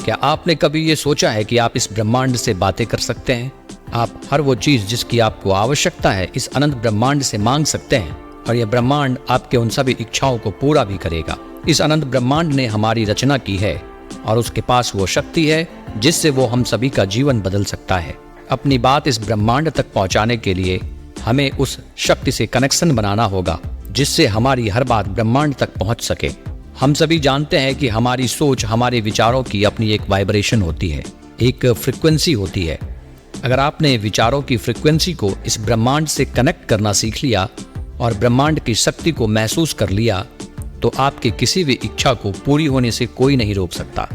क्या आपने कभी ये सोचा है कि आप इस ब्रह्मांड से बातें कर सकते हैं? आप हर वो चीज जिसकी आपको आवश्यकता है इस अनंत ब्रह्मांड से मांग सकते हैं और यह ब्रह्मांड आपके उन सभी इच्छाओं को पूरा भी करेगा। इस अनंत ब्रह्मांड ने हमारी रचना की है और उसके पास वो शक्ति है जिससे वो हम सभी का जीवन बदल सकता है। अपनी बात इस ब्रह्मांड तक पहुंचाने के लिए हमें उस शक्ति से कनेक्शन बनाना होगा जिससे हमारी हर बात ब्रह्मांड तक पहुंच सके। हम सभी जानते हैं कि हमारी सोच हमारे विचारों की अपनी एक वाइब्रेशन होती है, एक फ्रिक्वेंसी होती है। अगर आपने विचारों की फ्रिक्वेंसी को इस ब्रह्मांड से कनेक्ट करना सीख लिया और ब्रह्मांड की शक्ति को महसूस कर लिया तो आपके किसी भी इच्छा को पूरी होने से कोई नहीं रोक सकता।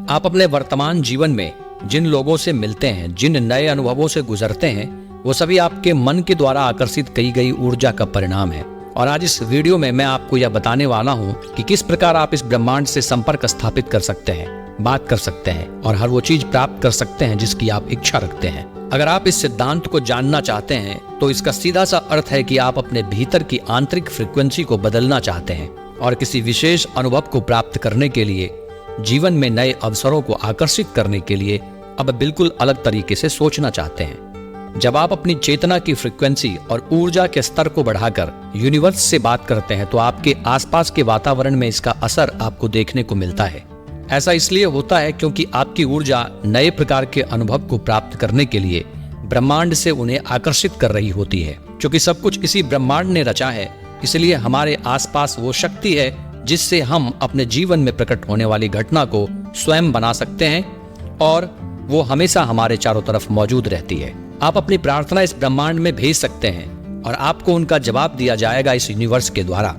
आप अपने वर्तमान जीवन में जिन लोगों से मिलते हैं, जिन नए अनुभवों से गुजरते हैं, वो सभी आपके मन के द्वारा आकर्षित की गई ऊर्जा का परिणाम है। और आज इस वीडियो में मैं आपको यह बताने वाला हूँ कि किस प्रकार आप इस ब्रह्मांड से संपर्क स्थापित कर सकते हैं, बात कर सकते हैं और हर वो चीज प्राप्त कर सकते हैं जिसकी आप इच्छा रखते हैं। अगर आप इस सिद्धांत को जानना चाहते हैं तो इसका सीधा सा अर्थ है कि आप अपने भीतर की आंतरिक फ्रिक्वेंसी को बदलना चाहते हैं और किसी विशेष अनुभव को प्राप्त करने के लिए, जीवन में नए अवसरों को आकर्षित करने के लिए अब बिल्कुल अलग तरीके से सोचना चाहते हैं। जब आप अपनी चेतना की फ्रिक्वेंसी और ऊर्जा के स्तर को बढ़ाकर यूनिवर्स से बात करते हैं तो आपके आसपास के वातावरण में इसका असर आपको देखने को मिलता है। ऐसा इसलिए होता है क्योंकि आपकी ऊर्जा नए प्रकार के अनुभव को प्राप्त करने के लिए ब्रह्मांड से उन्हें आकर्षित कर रही होती है। क्योंकि सब कुछ इसी ब्रह्मांड ने रचा है, इसलिए हमारे आसपास वो शक्ति है जिससे हम अपने जीवन में प्रकट होने वाली घटना को स्वयं बना सकते हैं और वो हमेशा हमारे चारों तरफ मौजूद रहती है। आप अपनी प्रार्थना इस ब्रह्मांड में भेज सकते हैं और आपको उनका जवाब दिया जाएगा इस यूनिवर्स के द्वारा।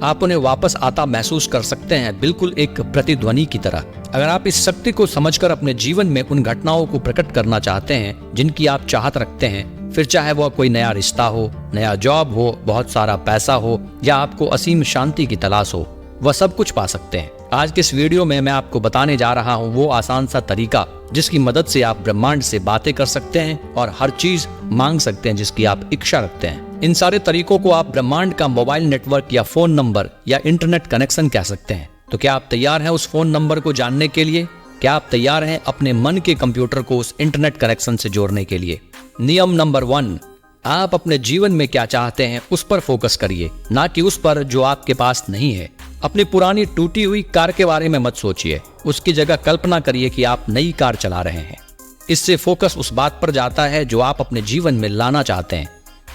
आप उन्हें वापस आता महसूस कर सकते हैं, बिल्कुल एक प्रतिध्वनि की तरह। अगर आप इस शक्ति को समझकर अपने जीवन में उन घटनाओं को प्रकट करना चाहते हैं जिनकी आप चाहत रखते हैं, फिर चाहे वह कोई नया रिश्ता हो, नया जॉब हो, बहुत सारा पैसा हो या आपको असीम शांति की तलाश हो, वह सब कुछ पा सकते हैं। आज के इस वीडियो में मैं आपको बताने जा रहा हूँ वो आसान सा तरीका जिसकी मदद से आप ब्रह्मांड से बातें कर सकते हैं और हर चीज मांग सकते हैं जिसकी आप इच्छा रखते हैं। इन सारे तरीकों को आप ब्रह्मांड का मोबाइल नेटवर्क या फोन नंबर या इंटरनेट कनेक्शन कह सकते हैं। तो क्या आप तैयार हैं उस फोन नंबर को जानने के लिए? क्या आप तैयार हैं अपने मन के कंप्यूटर को उस इंटरनेट कनेक्शन से जोड़ने के लिए? नियम नंबर 1, आप अपने जीवन में क्या चाहते हैं उस पर फोकस करिए, ना कि उस पर जो आपके पास नहीं है। अपनी पुरानी टूटी हुई कार के बारे में मत सोचिए, उसकी जगह कल्पना करिए कि आप नई कार चला रहे हैं। इससे फोकस उस बात पर जाता है जो आप अपने जीवन में लाना चाहते हैं,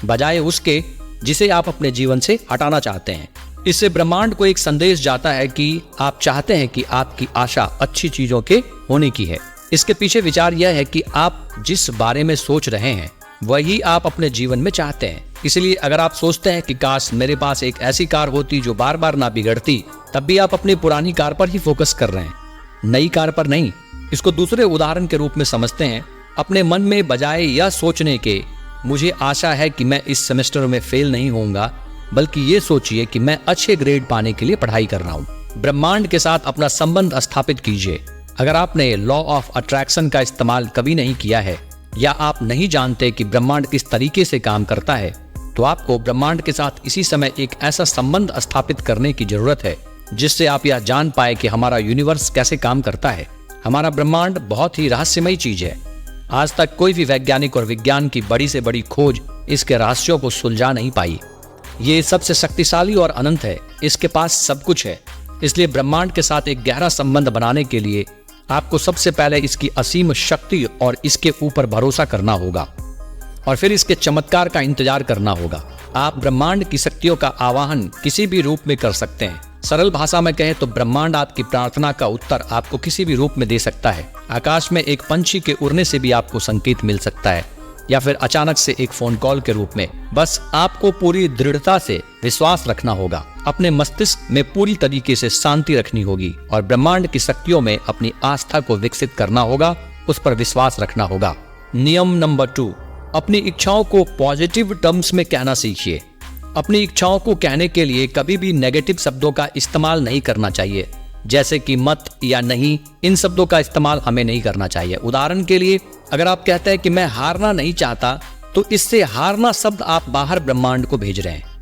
बजाय उसके जिसे आप अपने जीवन से हटाना चाहते हैं। इससे ब्रह्मांड को एक संदेश जाता है कि आप चाहते हैं कि आपकी आशा अच्छी चीजों के होने की है। इसके पीछे विचार यह है कि आप जिस बारे में सोच रहे हैं वही आप अपने जीवन में चाहते हैं। इसलिए अगर आप सोचते हैं कि काश मेरे पास एक ऐसी कार होती जो बार बार ना बिगड़ती, तब भी आप अपनी पुरानी कार पर ही फोकस कर रहे हैं, नई कार पर नहीं। इसको दूसरे उदाहरण के रूप में समझते हैं। अपने मन में बजाय यह सोचने के मुझे आशा है कि मैं इस सेमेस्टर में फेल नहीं होऊंगा, बल्कि ये सोचिए कि मैं अच्छे ग्रेड पाने के लिए पढ़ाई कर रहा हूँ। ब्रह्मांड के साथ अपना संबंध स्थापित कीजिए। अगर आपने लॉ ऑफ अट्रैक्शन का इस्तेमाल कभी नहीं किया है या आप नहीं जानते कि ब्रह्मांड किस तरीके से काम करता है, तो आपको ब्रह्मांड के साथ इसी समय एक ऐसा संबंध स्थापित करने की जरूरत है जिससे आप यह जान पाए कि हमारा यूनिवर्स कैसे काम करता है। हमारा ब्रह्मांड बहुत ही रहस्यमयी चीज है। आज तक कोई भी वैज्ञानिक और विज्ञान की बड़ी से बड़ी खोज इसके रहस्यों को सुलझा नहीं पाई। ये सबसे शक्तिशाली और अनंत है, इसके पास सब कुछ है। इसलिए ब्रह्मांड के साथ एक गहरा संबंध बनाने के लिए आपको सबसे पहले इसकी असीम शक्ति और इसके ऊपर भरोसा करना होगा और फिर इसके चमत्कार का इंतजार करना होगा। आप ब्रह्मांड की शक्तियों का आवाहन किसी भी रूप में कर सकते हैं। सरल भाषा में कहें तो ब्रह्मांड आपकी प्रार्थना का उत्तर आपको किसी भी रूप में दे सकता है। आकाश में एक पंछी के उड़ने से भी आपको संकेत मिल सकता है या फिर अचानक से एक फोन कॉल के रूप में। बस आपको पूरी दृढ़ता से विश्वास रखना होगा, अपने मस्तिष्क में पूरी तरीके से शांति रखनी होगी और ब्रह्मांड की शक्तियों में अपनी आस्था को विकसित करना होगा, उस पर विश्वास रखना होगा। नियम नंबर 2, अपनी इच्छाओं को पॉजिटिव टर्म्स में कहना सीखिए। अपनी इच्छाओं को कहने के लिए कभी भी नेगेटिव शब्दों का इस्तेमाल नहीं करना चाहिए, जैसे कि मत या नहीं। इन शब्दों का इस्तेमाल हमें नहीं करना चाहिए। उदाहरण के लिए, अगर आप कहते हैं कि मैं हारना नहीं चाहता, तो इससे हारना शब्द आप बाहर ब्रह्मांड को भेज रहे हैं।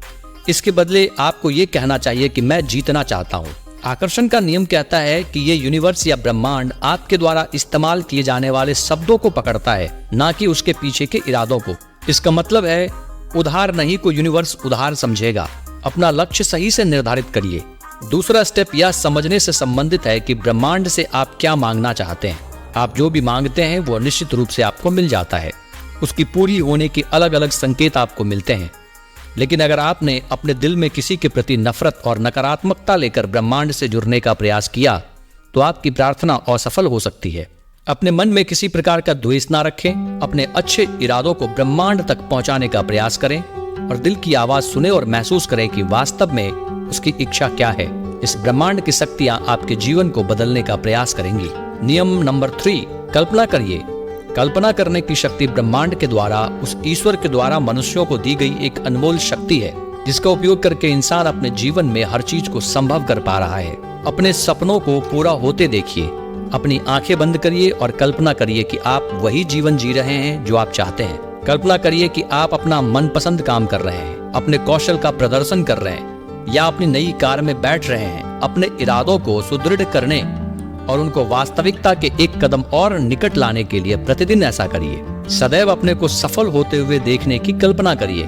इसके बदले आपको ये कहना चाहिए कि मैं जीतना चाहता हूँ। आकर्षण का नियम कहता है कि ये यूनिवर्स या ब्रह्मांड आपके द्वारा इस्तेमाल किए जाने वाले शब्दों को पकड़ता है, ना कि उसके पीछे के इरादों को। इसका मतलब है उधार नहीं को यूनिवर्स उधार समझेगा। अपना लक्ष्य सही से निर्धारित करिए। दूसरा स्टेप यह समझने से संबंधित है कि ब्रह्मांड से आप क्या मांगना चाहते हैं। आप जो भी मांगते हैं वो निश्चित रूप से आपको मिल जाता है। उसकी पूरी होने के अलग अलग संकेत आपको मिलते हैं। लेकिन अगर आपने अपने दिल में किसी के प्रति नफरत और नकारात्मकता लेकर ब्रह्मांड से जुड़ने का प्रयास किया तो आपकी प्रार्थना असफल हो सकती है। अपने मन में किसी प्रकार का द्वेष ना रखें। अपने अच्छे इरादों को ब्रह्मांड तक पहुंचाने का प्रयास करें और दिल की आवाज सुने और महसूस करें कि वास्तव में उसकी इच्छा क्या है। इस ब्रह्मांड की शक्तियां आपके जीवन को बदलने का प्रयास करेंगी। नियम नंबर 3, कल्पना करिए। कल्पना करने की शक्ति ब्रह्मांड के द्वारा, उस ईश्वर के द्वारा मनुष्यों को दी गई एक अनमोल शक्ति है, जिसका उपयोग करके इंसान अपने जीवन में हर चीज को संभव कर पा रहा है। अपने सपनों को पूरा होते देखिए। अपनी आंखें बंद करिए और कल्पना करिए कि आप वही जीवन जी रहे हैं जो आप चाहते हैं। कल्पना करिए कि आप अपना मनपसंद काम कर रहे हैं, अपने कौशल का प्रदर्शन कर रहे हैं या अपनी नई कार में बैठ रहे हैं। अपने इरादों को सुदृढ़ करने और उनको वास्तविकता के एक कदम और निकट लाने के लिए प्रतिदिन ऐसा करिए। सदैव अपने को सफल होते हुए देखने की कल्पना करिए।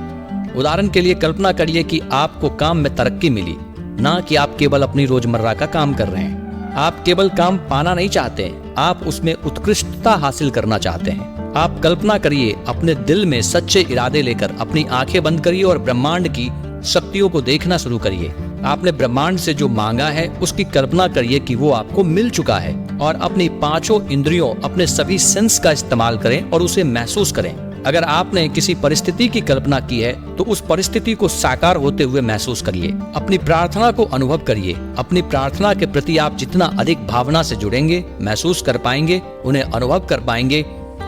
उदाहरण के लिए कल्पना करिए कि आपको काम में तरक्की मिली, ना कि आप केवल अपनी रोजमर्रा का काम कर रहे हैं। आप केवल काम पाना नहीं चाहते, आप उसमें उत्कृष्टता हासिल करना चाहते हैं। आप कल्पना करिए, अपने दिल में सच्चे इरादे लेकर अपनी आंखें बंद करिए और ब्रह्मांड की शक्तियों को देखना शुरू करिए। आपने ब्रह्मांड से जो मांगा है उसकी कल्पना करिए कि वो आपको मिल चुका है और अपनी 5 इंद्रियों, अपने सभी सेंस का इस्तेमाल करें और उसे महसूस करें। अगर आपने किसी परिस्थिति की कल्पना की है तो उस परिस्थिति को साकार होते हुए महसूस करिए। अपनी प्रार्थना को अनुभव करिए। अपनी प्रार्थना के प्रति आप जितना अधिक भावना से जुड़ेंगे, महसूस कर पाएंगे, उन्हें अनुभव कर पाएंगे,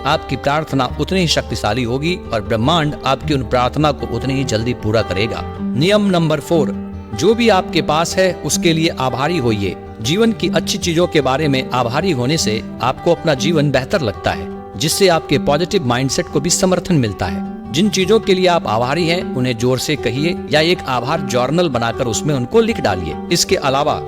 आपकी प्रार्थना उतनी ही शक्तिशाली होगी और ब्रह्मांड आपकी उन प्रार्थना को उतनी ही जल्दी पूरा करेगा। नियम नंबर 4, जो भी आपके पास है उसके लिए आभारी होइए। जीवन की अच्छी चीजों के बारे में आभारी होने से आपको अपना जीवन बेहतर लगता है, जिससे आपके पॉजिटिव माइंडसेट को भी समर्थन मिलता है। जिन चीजों के लिए आप आभारी हैं उन्हें जोर से कहिए या एक आभार जर्नल बनाकर उसमें उनको लिख डालिए। इसके अलावा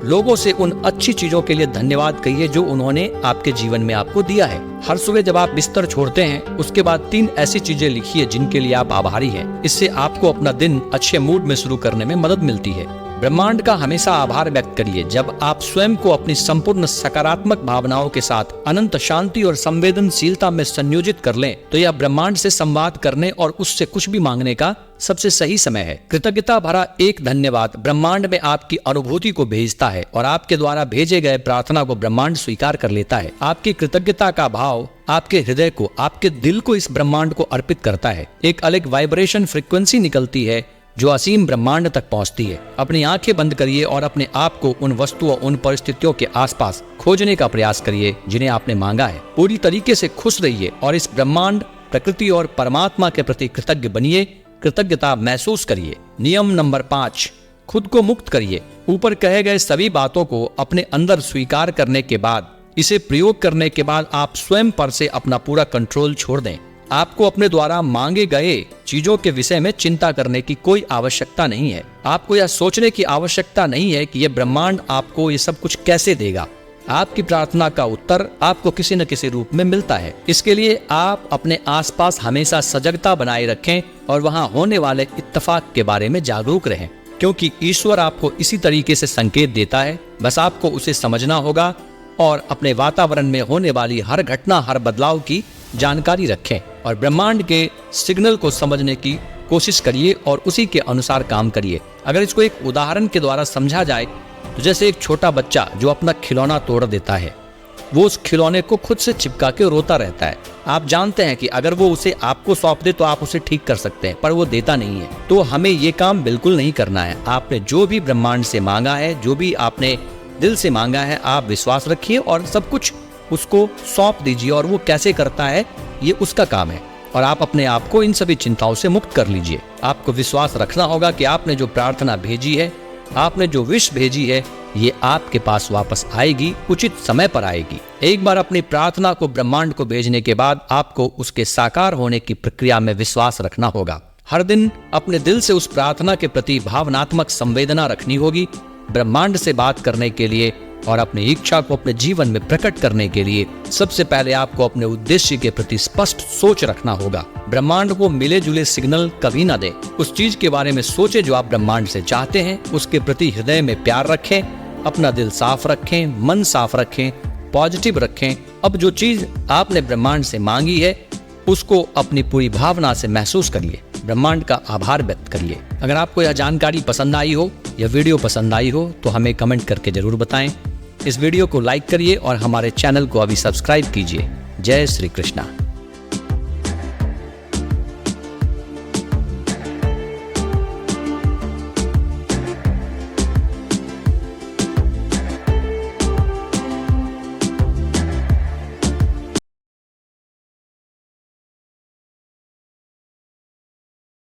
लोगों से उन अच्छी चीजों के लिए धन्यवाद कहिए जो उन्होंने आपके जीवन में आपको दिया है। हर सुबह जब आप बिस्तर छोड़ते हैं उसके बाद 3 ऐसी चीजें लिखिए जिनके लिए आप आभारी हैं। इससे आपको अपना दिन अच्छे मूड में शुरू करने में मदद मिलती है। ब्रह्मांड का हमेशा आभार व्यक्त करिए। जब आप स्वयं को अपनी संपूर्ण सकारात्मक भावनाओं के साथ अनंत शांति और संवेदनशीलता में संयोजित कर लें तो यह ब्रह्मांड से संवाद करने और उससे कुछ भी मांगने का सबसे सही समय है। कृतज्ञता भरा एक धन्यवाद ब्रह्मांड में आपकी अनुभूति को भेजता है और आपके द्वारा भेजे गए प्रार्थना को ब्रह्मांड स्वीकार कर लेता है। आपकी कृतज्ञता का भाव आपके हृदय को, आपके दिल को इस ब्रह्मांड को अर्पित करता है। एक अलग वाइब्रेशन फ्रीक्वेंसी निकलती है जो असीम ब्रह्मांड तक पहुंचती है। अपनी आंखें बंद करिए और अपने आप को उन वस्तुओं, उन परिस्थितियों के आसपास खोजने का प्रयास करिए जिन्हें आपने मांगा है। पूरी तरीके से खुश रहिए और इस ब्रह्मांड, प्रकृति और परमात्मा के प्रति कृतज्ञ बनिए। कृतज्ञता महसूस करिए। नियम नंबर 5, खुद को मुक्त करिए। ऊपर कहे गए सभी बातों को अपने अंदर स्वीकार करने के बाद, इसे प्रयोग करने के बाद आप स्वयं पर से अपना पूरा कंट्रोल छोड़ दें। आपको अपने द्वारा मांगे गए चीजों के विषय में चिंता करने की कोई आवश्यकता नहीं है। आपको यह सोचने की आवश्यकता नहीं है कि यह ब्रह्मांड आपको ये सब कुछ कैसे देगा। आपकी प्रार्थना का उत्तर आपको किसी न किसी रूप में मिलता है। इसके लिए आप अपने आसपास हमेशा सजगता बनाए रखें और वहां होने वाले इत्तेफाक के बारे में जागरूक रहें, क्योंकि ईश्वर आपको इसी तरीके से संकेत देता है। बस आपको उसे समझना होगा और अपने वातावरण में होने वाली हर घटना, हर बदलाव की जानकारी रखें और ब्रह्मांड के सिग्नल को समझने की कोशिश करिए और उसी के अनुसार काम करिए। अगर इसको एक उदाहरण के द्वारा समझा जाए तो जैसे एक छोटा बच्चा जो अपना खिलौना तोड़ देता है, वो उस खिलौने को खुद से चिपका के रोता रहता है। आप जानते हैं कि अगर वो उसे आपको सौंप दे तो आप उसे ठीक कर सकते हैं, पर वो देता नहीं है। तो हमें ये काम बिल्कुल नहीं करना है। आपने जो भी ब्रह्मांड से मांगा है, जो भी आपने दिल से मांगा है, आप विश्वास रखिए और सब कुछ उसको सौंप दीजिए और वो कैसे करता है ये उसका काम है। और आप अपने आप को इन सभी चिंताओं से मुक्त कर लीजिए। आपको विश्वास रखना होगा कि आपने जो प्रार्थना भेजी है, आपने जो विश भेजी है, ये आपके पास वापस आएगी, उचित समय पर आएगी। एक बार अपनी प्रार्थना को ब्रह्मांड को भेजने के बाद आपको उसके साकार होने की प्रक्रिया में विश्वास रखना होगा। हर दिन अपने दिल से उस प्रार्थना के प्रति भावनात्मक संवेदना रखनी होगी ब्रह्मांड से बात करने के लिए और अपनी इच्छा को अपने जीवन में प्रकट करने के लिए सबसे पहले आपको अपने उद्देश्य के प्रति स्पष्ट सोच रखना होगा। ब्रह्मांड को मिले जुले सिग्नल कभी ना दें। उस चीज के बारे में सोचे जो आप ब्रह्मांड से चाहते हैं, उसके प्रति हृदय में प्यार रखें, अपना दिल साफ रखें, मन साफ रखें, पॉजिटिव रखें। अब जो चीज आपने ब्रह्मांड से मांगी है उसको अपनी पूरी भावना से महसूस करिए, ब्रह्मांड का आभार व्यक्त करिए। अगर आपको यह जानकारी पसंद आई हो या वीडियो पसंद आई हो तो हमें कमेंट करके जरूर बताएं। इस वीडियो को लाइक करिए और हमारे चैनल को अभी सब्सक्राइब कीजिए। जय श्री कृष्णा।